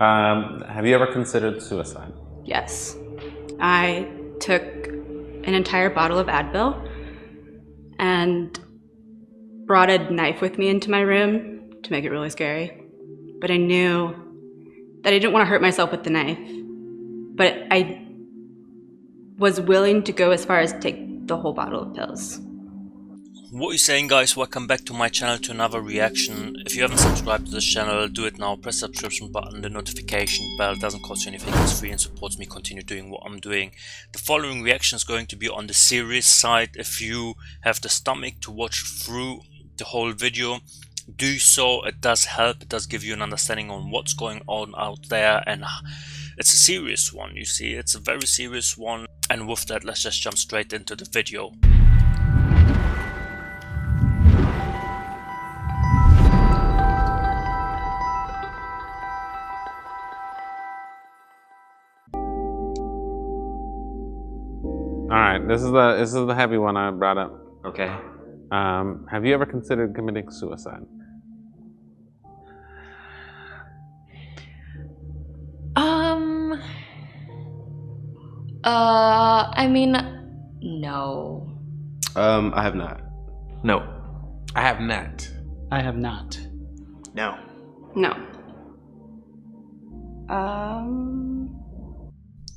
Have you ever considered suicide? Yes. I took an entire bottle of Advil and brought a knife with me into my room to make it really scary. But I knew that I didn't want to hurt myself with the knife. But I was willing to go as far as take the whole bottle of pills. What are you saying, guys? Welcome back to my channel, to another reaction. If you haven't subscribed to this channel, do it now. Press the subscription button, the notification bell. It doesn't cost you anything, it's free and supports me continue doing what I'm doing. The following reaction is going to be on the serious side. If you have the stomach to watch through the whole video, do so. It does help. It does give you an understanding on what's going on out there, and it's a serious one, you see. It's a very serious one. And with that, let's just jump straight into the video. All right, this is the heavy one I brought up. Okay. Have you ever considered committing suicide? I mean, no. I have not. No. I have not. I have not. No. No.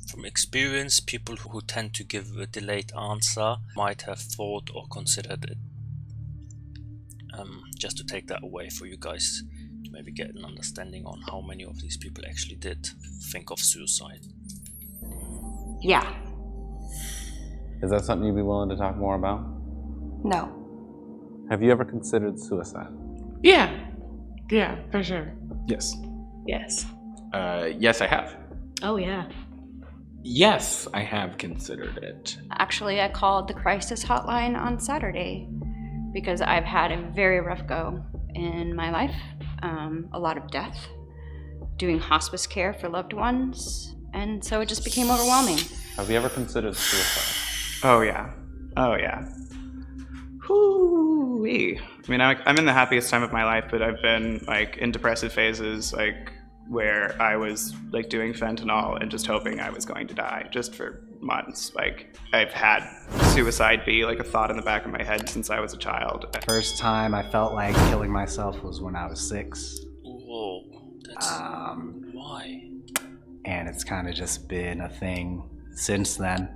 From experience, people who tend to give a delayed answer might have thought or considered it. Just to take that away for you guys, to maybe get an understanding on how many of these people actually did think of suicide. Yeah. Is that something you'd be willing to talk more about? No. Have you ever considered suicide? Yeah. Yeah, for sure. Yes. Yes. Yes, I have. Oh, yeah. Yes, I have considered it. Actually, I called the crisis hotline on Saturday because I've had a very rough go in my life. A lot of death, doing hospice care for loved ones, and so it just became overwhelming. Have you ever considered suicide? Oh yeah. Oh yeah. Whoo-wee. I mean, I'm in the happiest time of my life, but I've been like in depressive phases, like where I was like doing fentanyl and just hoping I was going to die just for months. Like I've had suicide be like a thought in the back of my head since I was a child. First time I felt like killing myself was when I was 6. Whoa, that's why? And it's kind of just been a thing since then.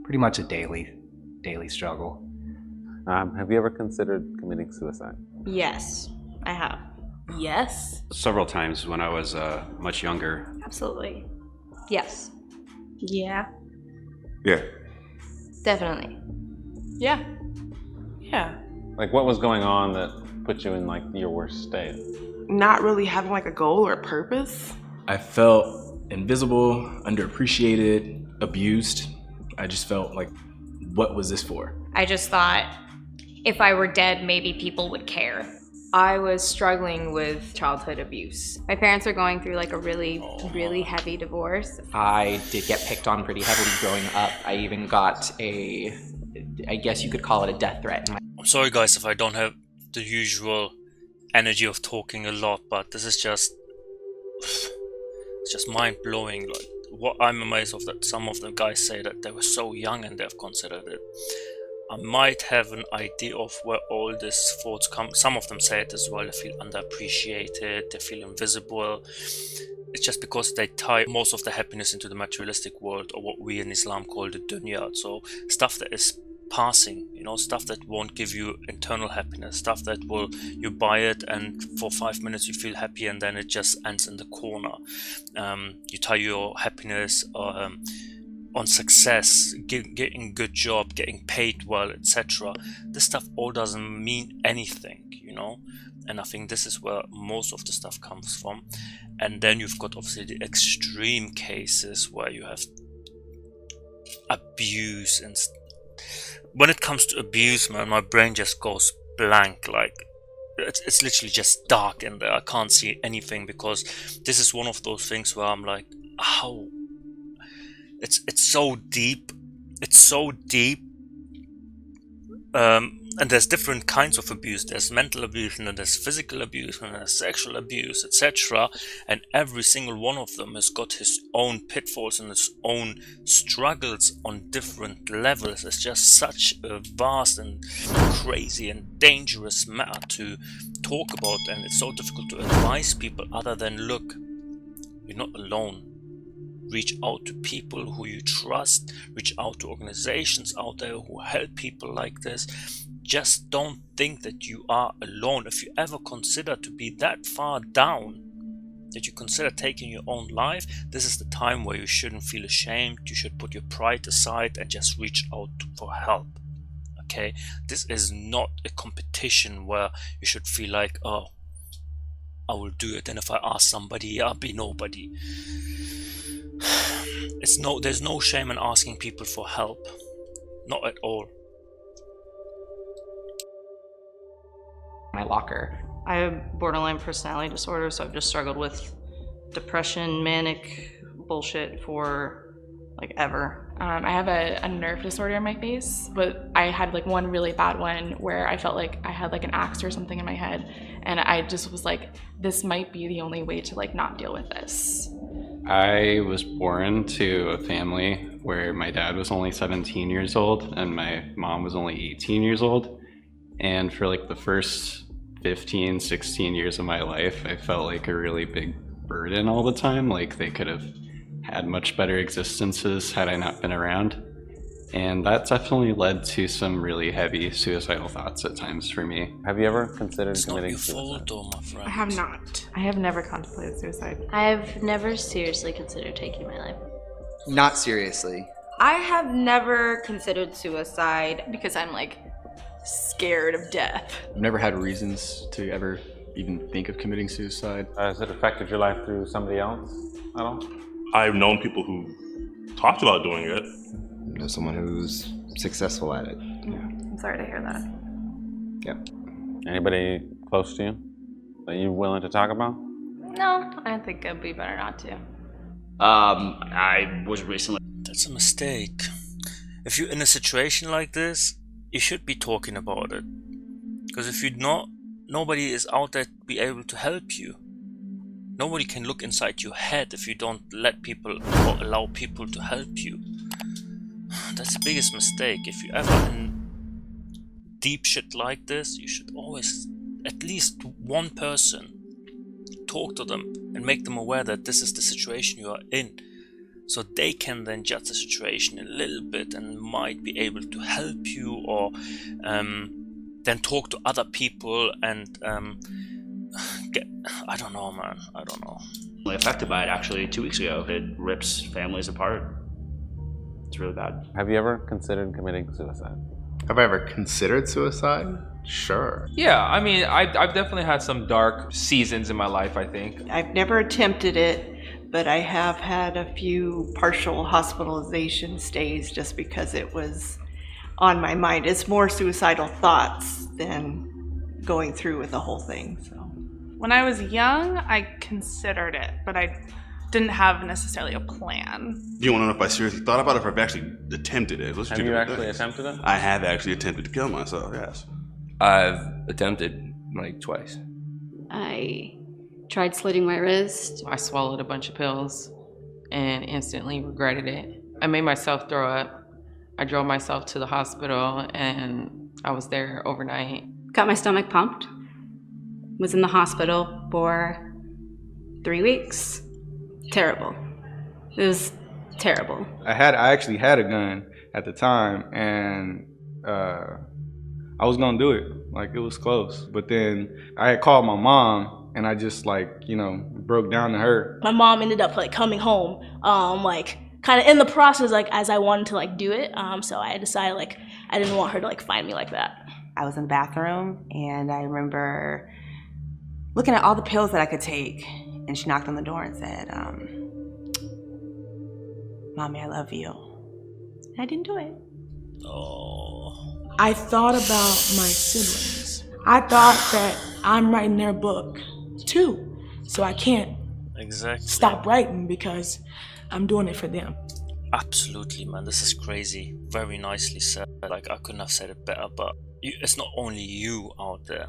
Pretty much a daily struggle. Have you ever considered committing suicide? Yes, I have. Yes. Several times when I was much younger. Absolutely. Yes. Yeah. Yeah. Definitely. Yeah. Yeah. Like, what was going on that put you in like your worst state? Not really having like a goal or a purpose. I felt invisible, underappreciated, abused. I just felt like, what was this for? I just thought if I were dead, maybe people would care. I was struggling with childhood abuse. My parents are going through like a really heavy divorce. I did get picked on pretty heavily growing up. I even got I guess you could call it a death threat. I'm sorry guys if I don't have the usual energy of talking a lot, but this is just, it's just mind-blowing. Like, what I'm amazed of that some of the guys say that they were so young and they've considered it. I might have an idea of where all these thoughts come. Some of them say it as well. They feel underappreciated, they feel invisible. It's just because they tie most of the happiness into the materialistic world, or what we in Islam call the dunya. So stuff that is passing, you know, stuff that won't give you internal happiness, stuff that will, you buy it and for 5 minutes you feel happy and then it just ends in the corner. You tie your happiness on success, getting a good job, getting paid well, etc. This stuff all doesn't mean anything, you know, and I think this is where most of the stuff comes from. And then you've got obviously the extreme cases where you have abuse, and when it comes to abuse, man, my brain just goes blank. Like it's literally just dark in there. I can't see anything, because this is one of those things where I'm like, how? It's so deep. It's so deep And there's different kinds of abuse. There's mental abuse, and then there's physical abuse, and there's sexual abuse, etc. And every single one of them has got his own pitfalls and his own struggles on different levels. It's just such a vast and crazy and dangerous matter to talk about, and it's so difficult to advise people other than, look, you're not alone. Reach out to people who you trust, reach out to organizations out there who help people like this. Just don't think that you are alone. If you ever consider to be that far down, that you consider taking your own life, this is the time where you shouldn't feel ashamed. You should put your pride aside and just reach out for help. Okay? This is not a competition where you should feel like, oh, I will do it, and if I ask somebody, I'll be nobody. There's no shame in asking people for help. Not at all. My locker. I have borderline personality disorder, so I've just struggled with depression, manic bullshit for like ever. I have a nerve disorder in my face, but I had like one really bad one where I felt like I had like an axe or something in my head, and I just was like, this might be the only way to like not deal with this. I was born to a family where my dad was only 17 years old and my mom was only 18 years old. And for like the first 15, 16 years of my life, I felt like a really big burden all the time. Like they could have had much better existences had I not been around. And that definitely led to some really heavy suicidal thoughts at times for me. Have you ever considered committing suicide? It's not your fault, though, my friend. I have not. I have never contemplated suicide. I've never seriously considered taking my life. Not seriously. I have never considered suicide because I'm like scared of death. I've never had reasons to ever even think of committing suicide. Has it affected your life through somebody else at all? I've known people who talked about doing it. You know, someone who's successful at it. Yeah. I'm sorry to hear that. Yep. Anybody close to you that you're willing to talk about? No, I think it'd be better not to. I was recently... That's a mistake. If you're in a situation like this, you should be talking about it. Because if you're not, nobody is out there to be able to help you. Nobody can look inside your head if you don't let people or allow people to help you. That's the biggest mistake. If you're ever in deep shit like this, you should always, at least one person, talk to them and make them aware that this is the situation you are in. So they can then judge the situation a little bit and might be able to help you, or then talk to other people and I don't know, man. I don't know. Affected by it actually 2 weeks ago. It rips families apart. It's really bad. Have you ever considered committing suicide? Have I ever considered suicide? Sure. Yeah, I mean, I've definitely had some dark seasons in my life, I think. I've never attempted it, but I have had a few partial hospitalization stays just because it was on my mind. It's more suicidal thoughts than going through with the whole thing. So, when I was young, I considered it, but I didn't have necessarily a plan. You want to know if I seriously thought about it or if I've actually attempted it? Have you actually attempted it? I have actually attempted to kill myself, yes. I've attempted like twice. I tried slitting my wrist. I swallowed a bunch of pills and instantly regretted it. I made myself throw up. I drove myself to the hospital and I was there overnight. Got my stomach pumped. Was in the hospital for 3 weeks. Terrible. It was terrible. I actually had a gun at the time, and I was gonna do it. Like, it was close. But then I had called my mom, and I just broke down to her. My mom ended up coming home, kind of in the process, as I wanted to do it. So I decided I didn't want her to find me like that. I was in the bathroom, and I remember looking at all the pills that I could take, and she knocked on the door and said, "Mommy, I love you." And I didn't do it. Oh. I thought about my siblings. I thought that I'm writing their book too, so I can't exactly stop writing because I'm doing it for them. Absolutely, man. This is crazy. Very nicely said. Like, I couldn't have said it better, but it's not only you out there.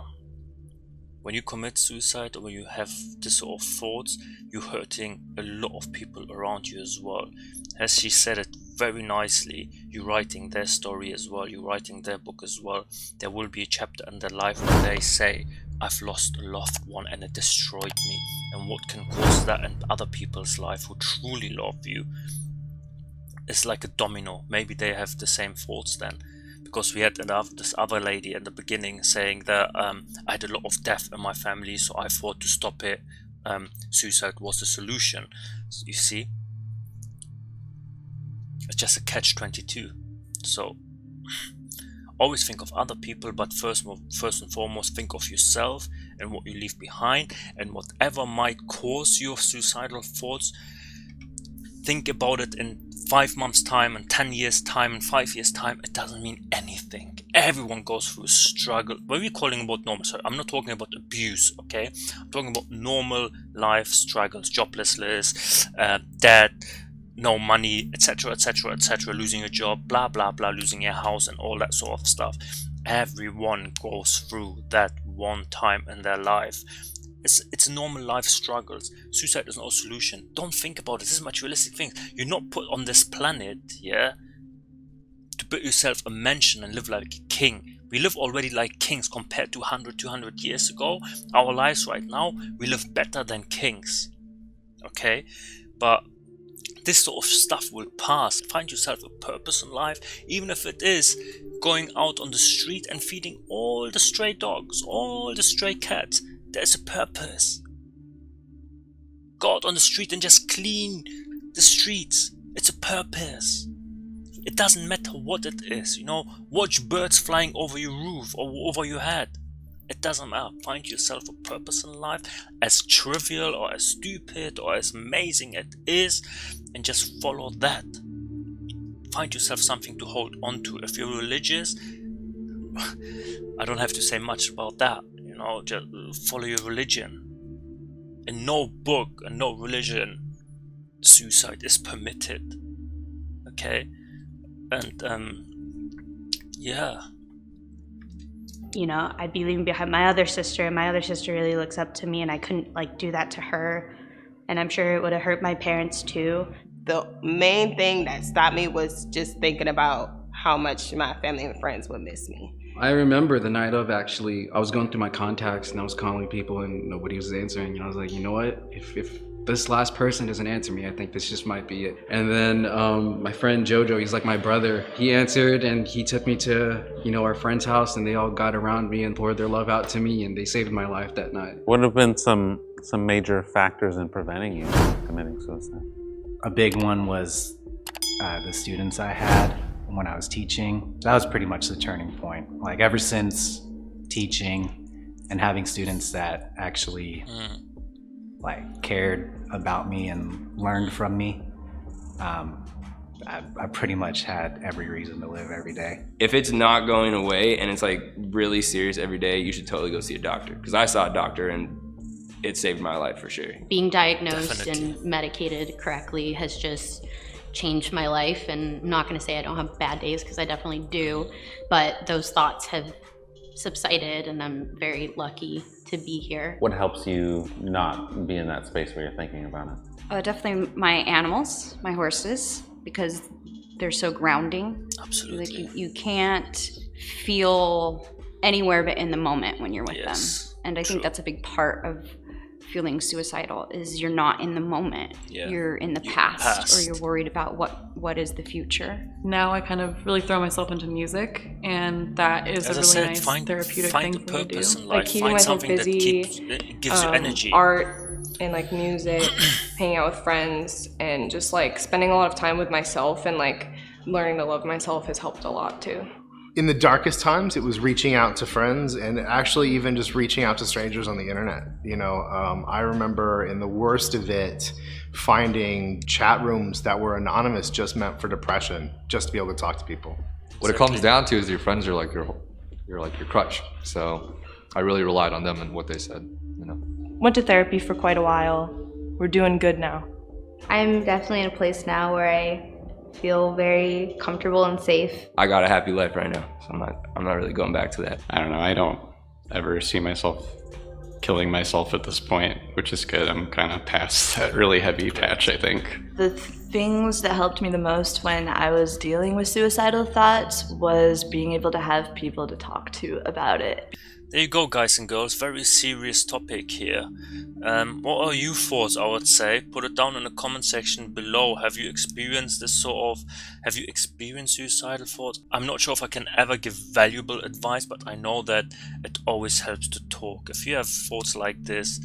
When you commit suicide or when you have this sort of thoughts, you're hurting a lot of people around you as well. As she said it very nicely, you're writing their story as well, you're writing their book as well. There will be a chapter in their life where they say, I've lost a loved one and it destroyed me. And what can cause that in other people's life who truly love you? It's like a domino. Maybe they have the same thoughts then. Because we had this other lady at the beginning saying that I had a lot of death in my family, so I thought to stop it, suicide was the solution. So you see? It's just a catch-22. So always think of other people, but first and foremost think of yourself and what you leave behind, and whatever might cause your suicidal thoughts, think about it in 5 months time and 10 years time and 5 years time. It doesn't mean anything. Everyone goes through a struggle. When we're calling about normal, sorry, I'm not talking about abuse, okay? I'm talking about normal life struggles, joblessness, debt, no money, etc, etc, etc, losing a job, blah blah blah, losing your house and all that sort of stuff. Everyone goes through that one time in their life. It's normal life struggles. Suicide is not a solution. Don't think about it. This is materialistic things. You're not put on this planet, yeah, to build yourself a mansion and live like a king. We live already like kings compared to 100, 200 years ago. Our lives right now, we live better than kings. Okay? But this sort of stuff will pass. Find yourself a purpose in life, even if it is going out on the street and feeding all the stray dogs, all the stray cats. There's a purpose. Go out on the street and just clean the streets. It's a purpose. It doesn't matter what it is, you know. Watch birds flying over your roof or over your head. It doesn't matter. Find yourself a purpose in life, as trivial or as stupid or as amazing it is, and just follow that. Find yourself something to hold on to. If you're religious, I don't have to say much about that. You know, just follow your religion. In no book and no religion, suicide is permitted. Okay? And, yeah. You know, I'd be leaving behind my other sister, and my other sister really looks up to me, and I couldn't, like, do that to her. And I'm sure it would have hurt my parents, too. The main thing that stopped me was just thinking about how much my family and friends would miss me. I remember the night of, actually, I was going through my contacts and I was calling people and nobody was answering. And I was like, you know what? If this last person doesn't answer me, I think this just might be it. And then my friend Jojo, he's like my brother. He answered and he took me to, you know, our friend's house, and they all got around me and poured their love out to me, and they saved my life that night. What have been some major factors in preventing you from committing suicide? A big one was the students I had when I was teaching. That was pretty much the turning point. Like, ever since teaching and having students that actually like cared about me and learned from me, I pretty much had every reason to live every day. If it's not going away and it's like really serious every day, you should totally go see a doctor. Because I saw a doctor and it saved my life for sure. Being diagnosed and medicated correctly has just changed my life, and I'm not going to say I don't have bad days, because I definitely do, but those thoughts have subsided, and I'm very lucky to be here. What helps you not be in that space where you're thinking about it? Definitely my animals, my horses, because they're so grounding. Absolutely. Like you can't feel anywhere but in the moment when you're with them. And I think that's a big part of feeling suicidal, is you're not in the moment. Yeah. You're in the past, or you're worried about what is the future. Now I kind of really throw myself into music, and that is As a I really said, nice find therapeutic the thing for me to purpose do. in Like life. keeping Find myself something busy, that gives you energy. Art and like music, hanging out with friends, and just like spending a lot of time with myself, and like learning to love myself has helped a lot too. In the darkest times, it was reaching out to friends, and actually even just reaching out to strangers on the internet. You know, I remember in the worst of it, finding chat rooms that were anonymous, just meant for depression, just to be able to talk to people. What it comes down to is your friends are like you're like your crutch. So I really relied on them and what they said, you know. Went to therapy for quite a while. We're doing good now. I'm definitely in a place now where I feel very comfortable and safe. I got a happy life right now, so I'm not really going back to that. I don't know, I don't ever see myself killing myself at this point, which is good. I'm kind of past that really heavy patch, I think. The things that helped me the most when I was dealing with suicidal thoughts was being able to have people to talk to about it. There you go, guys and girls. Very serious topic here. What are your thoughts, I would say? Put it down in the comment section below. Have you experienced have you experienced suicidal thoughts? I'm not sure if I can ever give valuable advice, but I know that it always helps to talk. If you have thoughts like this,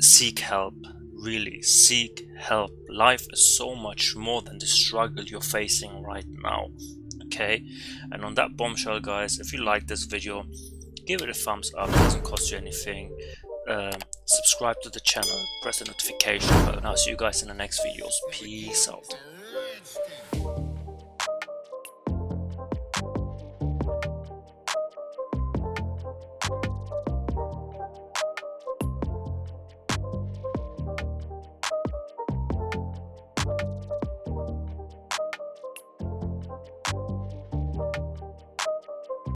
seek help. Really, seek help. Life is so much more than the struggle you're facing right now. Okay? And on that bombshell, guys, if you like this video, give it a thumbs up. It doesn't cost you anything. Subscribe to the channel, press the notification button. I'll see you guys in the next videos. Peace out.